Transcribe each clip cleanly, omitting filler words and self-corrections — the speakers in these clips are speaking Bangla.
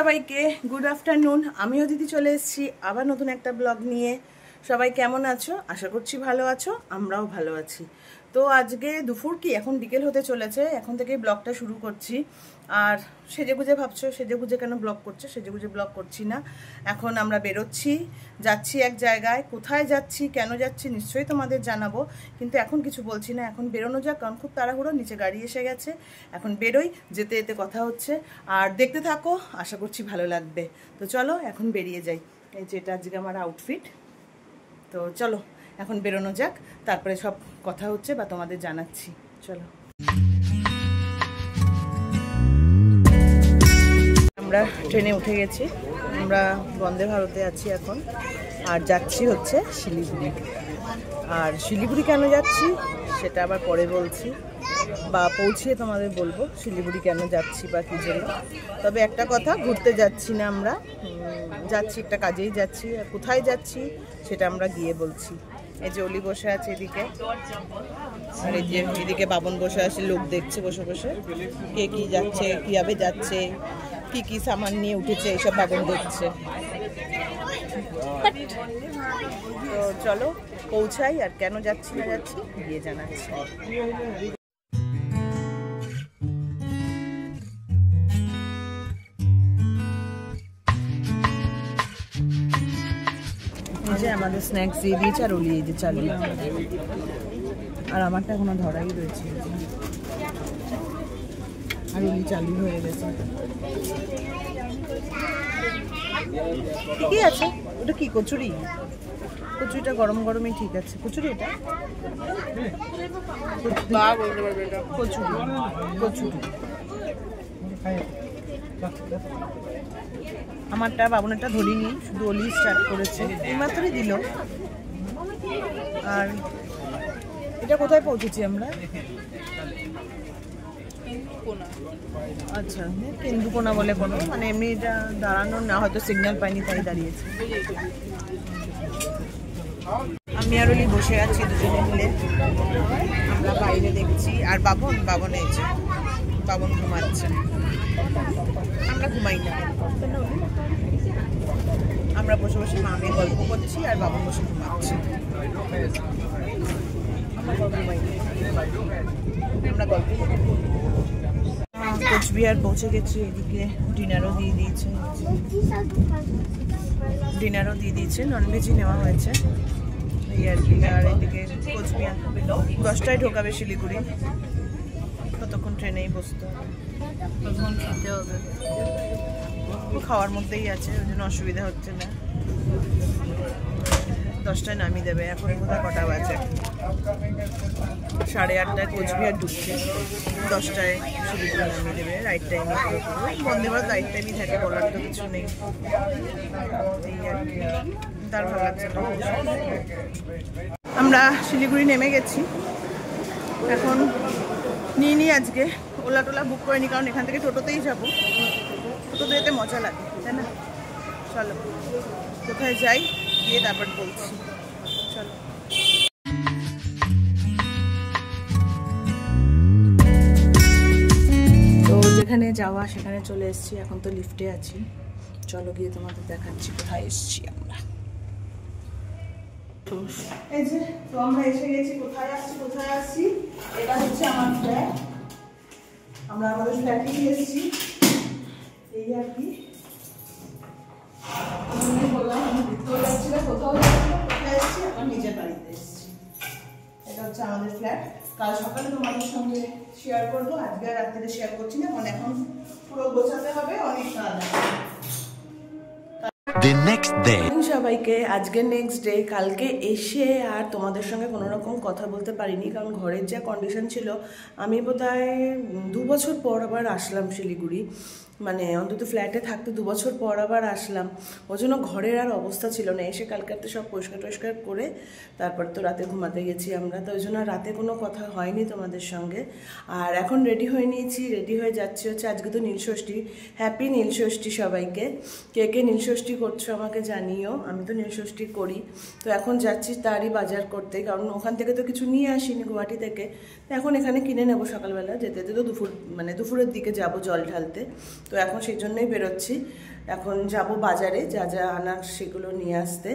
সবাইকে গুড আফটারনুন। আমি অদিতি চলে এসেছি আবার নতুন একটা ব্লগ নিয়ে। সবাই কেমন আছো? আশা করছি ভালো আছো, আমরাও ভালো আছি। তো আজকে দুপুর কি এখন বিকেল হতে চলেছে, এখন থেকেই ব্লগটা শুরু করছি। আর সেজেগুজে ভাবছো সেজেগুজে কেন ব্লগ করছো, সেজেগুজে ব্লগ করছি না। এখন আমরা বেরোচ্ছি, যাচ্ছি এক জায়গায়। কোথায় যাচ্ছি, কেন যাচ্ছি নিশ্চয়ই তোমাদের জানাবো, কিন্তু এখন কিছু বলছি না। এখন বেরোনো যাক, কারণ খুব তাড়াহুড়ো, নিচে গাড়ি এসে গেছে। এখন বেরোই, যেতে যেতে কথা হচ্ছে। আর দেখতে থাকো, আশা করছি ভালো লাগবে। তো চলো এখন বেরিয়ে যাই। এই যে এটা আজকে আমার আউটফিট। তো চলো এখন বেরোনো যাক, তারপরে সব কথা হচ্ছে বা তোমাদের জানাচ্ছি। চলো, আমরা ট্রেনে উঠে গেছি। আমরা বন্দে ভারতে আছি এখন, আর যাচ্ছি হচ্ছে শিলিগুড়ি। আর শিলিগুড়ি কেন যাচ্ছি সেটা আবার পরে বলছি, বা পৌঁছিয়ে তোমাদের বলবো শিলিগুড়ি কেন যাচ্ছি বা কী জন্য। তবে একটা কথা, ঘুরতে যাচ্ছি না আমরা, যাচ্ছি একটা কাজেই যাচ্ছি। আর কোথায় যাচ্ছি সেটা আমরা গিয়ে বলছি। এই যে অলি বসে আছে এদিকে, আর এই যে এদিকে বাবন বসে আছে, লোক দেখছে বসে বসে কে কী যাচ্ছে, কীভাবে যাচ্ছে, কি কি সামান নিয়ে উঠেছে, এইসব বাবন দেখছে। তো চলো পৌঁছাই, আর কেন যাচ্ছি না যাচ্ছি গিয়ে জানাচ্ছি। এই যে আমাদের স্ন্যাক্স দিয়ে দিয়েছে, আর ওলি এই যে চালু, আর আমারটা এখনো ধরাই রয়েছে, আর ওলি চালু হয়ে গেছে। ঠিকই আছে। ওটা কি কচুরি? কচুরিটা গরম গরমই ঠিক আছে। কচুরি এটা কচুরি, কচুরি। আমারটা বাবনেরটা ধরিনি, শুধু ওলি স্টার্ট করেছে, এইমাত্রই দিল। আর এটা কোথায় পৌঁছেছি আমরা? আচ্ছা, কেন্দুকোনা বলে কোনো, মানে এমনি এটা দাঁড়ানো না, হয়তো সিগন্যাল পাইনি তাই দাঁড়িয়েছে। আমি আর ওলি বসে আছি দুজনে মিলে, আমরা বাইরে দেখছি। আর বাবন এই যে বাবন ঘুমাচ্ছে, আমরা ঘুমাই না। আমরা বসে বসে মামে গল্প করছি, আর বাবন বসে ঘুমাচ্ছে। আমরা গল্প করছি। কোচবিহার পৌঁছে গেছি। এদিকে ডিনারও দিয়ে দিয়েছে, ননভেজই নেওয়া হয়েছে এই আর কি। আর এদিকে কোচবিহার 10টায় ঢোকাবে শিলিগুড়ি, ততক্ষণ ট্রেনেই বসতে হবে, ততক্ষণ খেতে হবে। খাওয়ার মধ্যেই আছে, ওই জন্য অসুবিধা হচ্ছে না। 10টায় নামিয়ে দেবে। এখন কোথায় কটা বাজে? 8:30টায় কোচবিহার ঢুকছে, 10টায় শিলিগুড়ি নামিয়ে দেবে। রাইট টাইমে, বন্দে ভারত রাইট টাইমই থাকে, বলার তো কিছু নেই। এই আর কি, তার ভালো লাগছে না। আমরা শিলিগুড়ি নেমে গেছি। এখন নিই আজকে ওলা টোলা বুক করে নি, কারণ এখান থেকে টোটোতেই যাবো। টোটোতে যেতে মজা লাগে, তাই না? চলো কোথায় যাই গিয়ে তারপর বলছি। চলো। তো যেখানে যাওয়া সেখানে চলে এসেছি, এখন তো লিফটে আছি। চলো গিয়ে তোমাদের দেখাচ্ছি কোথায় এসেছি আমরা। এই যে তো আমরা এসে গেছি। কোথায় আসছি? এটা হচ্ছে আমার ফ্ল্যাট। আমরা আমাদের ফ্ল্যাটেই এসেছি, এই আর কি। নিজের বাড়িতে এসেছি। এটা হচ্ছে আমাদের ফ্ল্যাট। কাল সকালে তোমাদের সঙ্গে শেয়ার করবো, আজকে আর রাত্রে শেয়ার করছি না, কারণ এখন পুরো গোছাতে হবে, অনেক কাজ আছে। সবাইকে আজকে নেক্সট ডে। কালকে এসে আর তোমাদের সঙ্গে কোনো রকম কথা বলতে পারিনি, কারণ ঘরের যা কন্ডিশন ছিল। আমি বোধহয় 2 বছর পর আবার আসলাম শিলিগুড়ি, মানে অন্তত ফ্ল্যাটে থাকতে 2 বছর পর আবার আসলাম। ওই জন্য ঘরের আর অবস্থা ছিল না। এসে কালকে সব পরিষ্কার করে তারপর তো রাতে ঘুমাতে গেছি আমরা, তো ওই জন্য রাতে কোনো কথা হয়নি তোমাদের সঙ্গে। আর এখন রেডি হয়ে নিয়েছি, রেডি হয়ে যাচ্ছি হচ্ছে, আজকে তো নীলষষ্ঠী। হ্যাপি নীলষষ্ঠী সবাইকে। কে কে নীলষষ্ঠী করছো আমাকে জানিও, আমি তো নীলষষ্ঠী করি। তো এখন যাচ্ছি তারই বাজার করতে, কারণ ওখান থেকে তো কিছু নিয়ে আসিনি গুয়াহাটি থেকে। তো এখন এখানে কিনে নেবো সকালবেলা, যেতে যেতে তো দুপুরের দিকে যাব জল ঢালতে। তো এখন সেই জন্যই বেরোচ্ছি। এখন যাব বাজারে, যা যা আনার সেগুলো নিয়ে আসতে।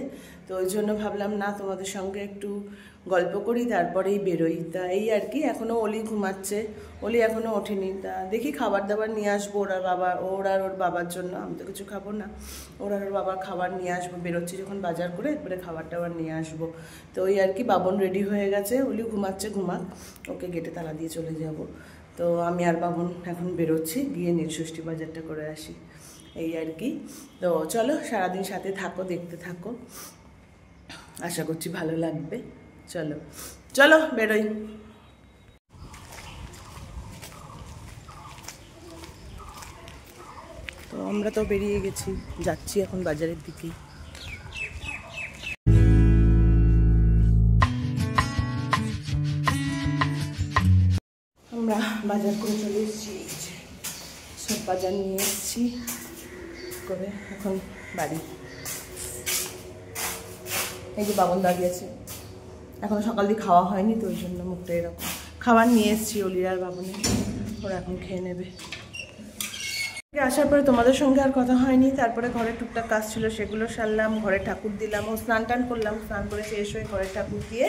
তো ওই জন্য ভাবলাম না তোমাদের সঙ্গে একটু গল্প করি, তারপরেই বেরোই। তা এই আর কি, এখনও অলি ঘুমাচ্ছে, অলি এখনও ওঠেনি। তা দেখি খাবার দাবার নিয়ে আসবো ওর আর ওর বাবার জন্য। আমি তো কিছু খাবো না, ওর আর ওর বাবার খাবার নিয়ে আসবো। বেরোচ্ছি যখন বাজার করে একবারে খাবার টাবার নিয়ে আসবো। তো ওই আর কি, বাবন রেডি হয়ে গেছে, অলি ঘুমাচ্ছে, ঘুমাক, ওকে গেটে তালা দিয়ে চলে যাব। তো আমি আর বাবন এখন বেরোচ্ছি, গিয়ে নীলষষ্ঠী বাজারটা করে আসি, এই আর কি। তো চলো সারাদিন সাথে থাকো, দেখতে থাকো, আশা করছি ভালো লাগবে। চলো চলো বেরোই। তো আমরা তো বেরিয়ে গেছি, যাচ্ছি এখন বাজারের দিকে। আমরা বাজার করে চলে এসেছি, সব বাজার নিয়ে এসেছি করে এখন বাড়ি। এই যে বাবন দাঁড়িয়েছে, এখন সকাল দিয়ে খাওয়া হয়নি তো ওই জন্য মুখটা এরকম। খাবার নিয়ে এসেছি অলির আর বাবনের, ওরা এখন খেয়ে নেবে। আসার পরে তোমাদের সঙ্গে আর কথা হয়নি। তারপরে ঘরে টুকটাক কাজ ছিল, সেগুলো সারলাম, ঘরে ঠাকুর দিলাম, ও স্নান টান করলাম, স্নান করে শেষ হয়ে ঘরে ঠাকুর দিয়ে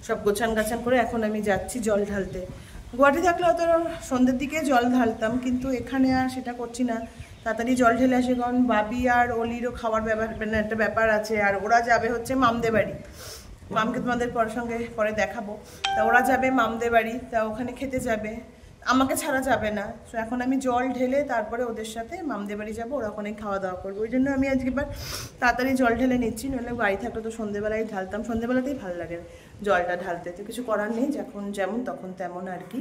সব গোছান গাছান করে এখন আমি যাচ্ছি জল ঢালতে। গুয়াহাটি থাকলে হয়তো সন্ধ্যের দিকে জল ঢালতাম, কিন্তু এখানে আর সেটা করছি না, তাড়াতাড়ি জল ঢেলে আসে। কারণ বাবি আর অলিরও খাওয়ার একটা ব্যাপার আছে, আর ওরা যাবে হচ্ছে মামদের বাড়ি। মামকে তোমাদের সঙ্গে পরে দেখাবো। তা ওরা যাবে মামদের বাড়ি, তা ওখানে খেতে যাবে, আমাকে ছাড়া যাবে না। তো এখন আমি জল ঢেলে তারপরে ওদের সাথে মামদের বাড়ি যাবো, ওরা ওখানে খাওয়া দাওয়া করবো। ওই জন্য আমি আজকে এবার তাড়াতাড়ি জল ঢেলে নিচ্ছি, নইলে বাড়ি থাকলে তো সন্ধ্যেবেলায় ঢালতাম, সন্ধ্যেবেলাতেই ভালো লাগে জলটা ঢালতে। তো কিছু করার নেই, যখন যেমন তখন তেমন আর কি।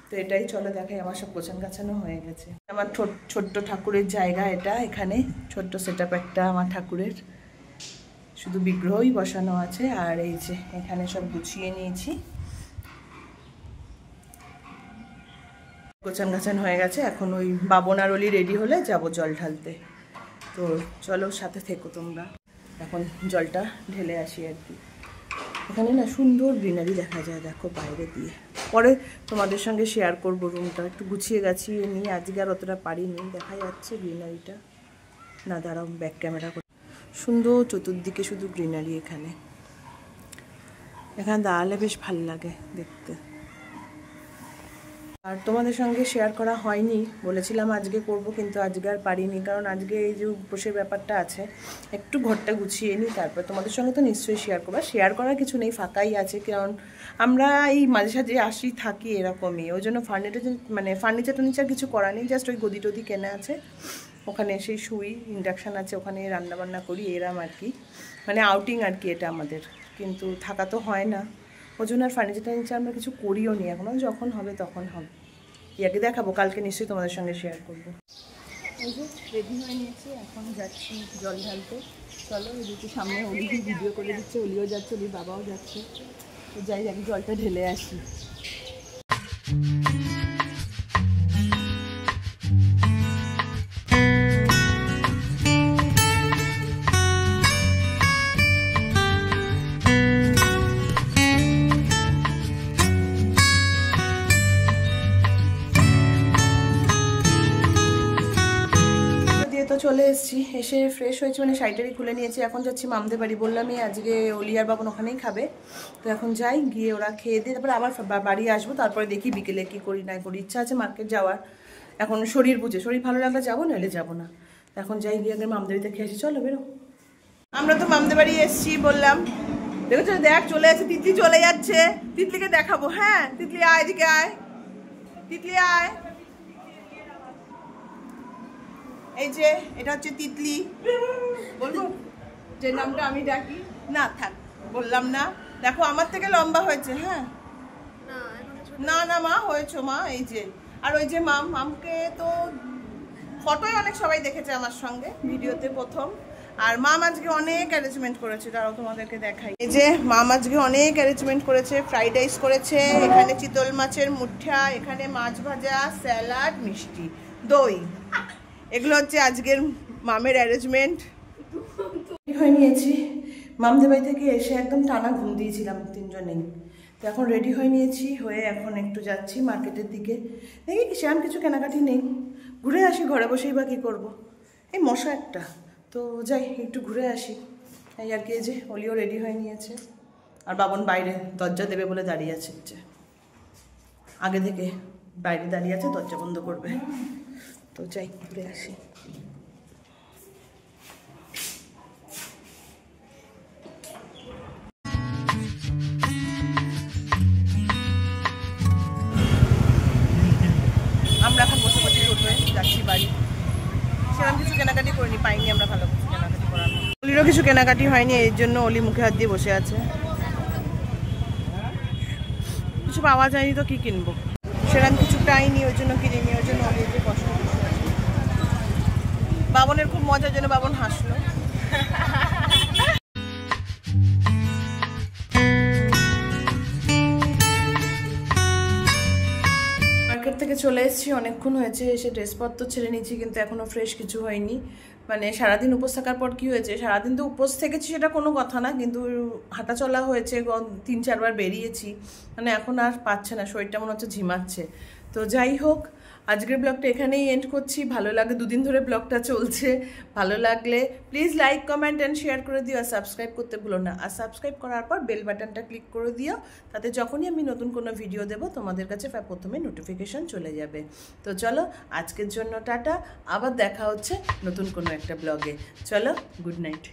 তো এটাই, চলো দেখাই। আমার সব গোছান গাছানো হয়ে গেছে। আমার ছোট্ট ঠাকুরের জায়গা এটা, এখানে ছোট্ট সেট আপ একটা আমার ঠাকুরের, শুধু বিগ্রহই বসানো আছে। আর এই যে এখানে সব গুছিয়ে নিয়েছি, গোছান গাছান হয়ে গেছে। এখন ওই বাবন আর অলি রেডি হলে যাব জল ঢালতে। তো চলো সাথে থেকো তোমরা, এখন জলটা ঢেলে আসি আর কি। এখানে না সুন্দর গ্রিনারি দেখা যায়, দেখো বাইরে দিয়ে। পরে তোমাদের সঙ্গে শেয়ার করবো রুমটা, একটু গুছিয়ে গাছিয়ে নিয়ে আজকে আর অতটা পারিনি। দেখা যাচ্ছে গ্রিনারিটা, না দাঁড়াও ব্যাক ক্যামেরা করে। সুন্দর চতুর্দিকে শুধু গ্রিনারি, এখানে দাঁড়ালে বেশ ভালো লাগে দেখতে। আর তোমাদের সঙ্গে শেয়ার করা হয়নি, বলেছিলাম আজকে করব, কিন্তু আজকে আর পারিনি। কারণ আজকে এই যে উপোসের ব্যাপারটা আছে, একটু ঘরটা গুছিয়ে নিই, তারপর তোমাদের সঙ্গে তো নিশ্চয়ই শেয়ার করবো। শেয়ার করার কিছু নেই, ফাঁকাই আছে। কারণ আমরা এই মাঝে সাঝে আসি থাকি এরকমই, ওই জন্য ফার্নিচার টার্নিচার কিছু করা নেই। জাস্ট ওই গদি টদি কেনা আছে, ওখানে এসেই শুই, ইন্ডাকশান আছে, ওখানে রান্নাবান্না করি, এরম আর কি। আউটিং আর কি এটা আমাদের, কিন্তু থাকা তো হয় না। ওই জন্য আর ফার্নিচার টার্নিচার আমরা কিছু করিও নি এখনও, যখন হবে তখন হবে। ইয়াকে দেখাবো, কালকে নিশ্চয়ই তোমাদের সঙ্গে শেয়ার করবো। এই যে রেডি হয়ে নিয়েছি, এখন যাচ্ছি জল ঢালতে। চলো, এদিকে সামনে অলি ভিডিও করে দিচ্ছে, অলিও যাচ্ছে, অলির বাবাও যাচ্ছে। তো যাই, আগে জলটা ঢেলে আসি। চলে এসেছি, এসে ফ্রেশ হয়েছি, শাড়িটারি খুলে নিয়েছি। এখন যাচ্ছি মামদের বাড়ি। বললামই আজকে অলি আর বাবন ওখানেই খাবে। তো এখন যাই, গিয়ে ওরা খেয়ে দিয়ে তারপরে আবার বাড়ি আসবো। তারপরে দেখি বিকেলে কী করি না করি। ইচ্ছা আছে মার্কেট যাওয়ার, এখন শরীর বুঝে, শরীর ভালো লাগলে যাবো, নাহলে যাবো না। এখন যাই, গিয়ে আগে মামদের বাড়িতে খেয়ে আসি। চলো বেরো। আমরা তো মামদের বাড়ি এসেছি বললাম, দেখো দেখ চলে যাচ্ছে, তিতলি চলে যাচ্ছে। তিতলিকে দেখাবো। হ্যাঁ তিতলি আয়, এদিকে আয়, তিতলি আয়। এই যে এটা হচ্ছে তিতলি, বলবো যে নামটা আমি ডাকি না, থাক বললাম না। দেখো আমার থেকে লম্বা হয়েছে। হ্যাঁ না না মা, হয়েছো মা। এই যে, আর ওই যে মামকে তো ফটোয় অনেক সবাই দেখেছে আমার সঙ্গে, ভিডিওতে প্রথম। আর মাম আজকে অনেক অ্যারেঞ্জমেন্ট করেছে, তারাও তোমাদেরকে দেখাই। এই যে মাম আজকে অনেক অ্যারেঞ্জমেন্ট করেছে, ফ্রাইড রাইস করেছে, এখানে চিতল মাছের মুঠা, এখানে মাছ ভাজা, স্যালাড, মিষ্টি, দই, এগুলো হচ্ছে আজকের মামের অ্যারেঞ্জমেন্ট। হয়ে নিয়েছি, মামদের বাড়ি থেকে এসে একদম টানা ঘুম দিয়েছিলাম তিনজনেই। তো এখন রেডি হয়ে নিয়েছি, হয়ে এখন একটু যাচ্ছি মার্কেটের দিকে। দেখি সেরকম কিছু কেনাকাটি নেই, ঘুরে আসি, ঘরে বসেই বা কী করবো। এই মশা একটা। তো যাই একটু ঘুরে আসি, এই আর কি। যে অলিও রেডি হয়ে নিয়েছে, আর বাবন বাইরে দরজা দেবে বলে দাঁড়িয়ে আছে, যে আগে থেকে বাইরে দাঁড়িয়ে আছে, দরজা বন্ধ করবে। তো যাই ঘুরে আসি। আমরা এখন বসে বসে টোটোয় যাচ্ছি বাড়ি। সেরকম কিছু কেনাকাটি করিনি, পাইনি আমরা ভালো কিছু কেনাকাটি করানো। অলিরও কিছু কেনাকাটি হয়নি, এর জন্য অলি মুখে হাত দিয়ে বসে আছে। কিছু পাওয়া যায়নি তো কি কিনবো, সেরকম কিছু পাইনি, ওই জন্য কিনিনি। ওই জন্য অলি যে কষ্ট। বাবনের খুব মজার জন্য বাবন হাসলো। মার্কেট থেকে চলে এসেছি, অনেকক্ষণ হয়েছে। এসে ড্রেসপত্র ছেড়ে নিয়েছি, কিন্তু এখনও ফ্রেশ কিছু হয়নি। মানে সারাদিন উপোস থাকার পর কী হয়েছে, সারাদিন তো উপোস থেকেছি সেটা কোনো কথা না, কিন্তু হাঁটা চলা হয়েছে, 3-4 বার বেরিয়েছি। মানে এখন আর পাচ্ছে না, শরীরটা মনে হচ্ছে ঝিমাচ্ছে। তো যাই হোক, আজকের ব্লগটা এখানেই এন্ড করছি। ভালো লাগে, 2 দিন ধরে ব্লগটা চলছে। ভালো লাগলে please like, comment and share করে দিও, আর সাবস্ক্রাইব করতে ভুলো না। আর সাবস্ক্রাইব করার পর বেল বাটনটা ক্লিক করে দিও, তাতে যখনই আমি নতুন কোনো ভিডিও দেবো তোমাদের কাছে প্রথমে নোটিফিকেশন চলে যাবে। তো চলো, আজকের জন্য টাটা, আবার দেখা হচ্ছে নতুন কোনো একটা ব্লগে। চলো, গুড নাইট।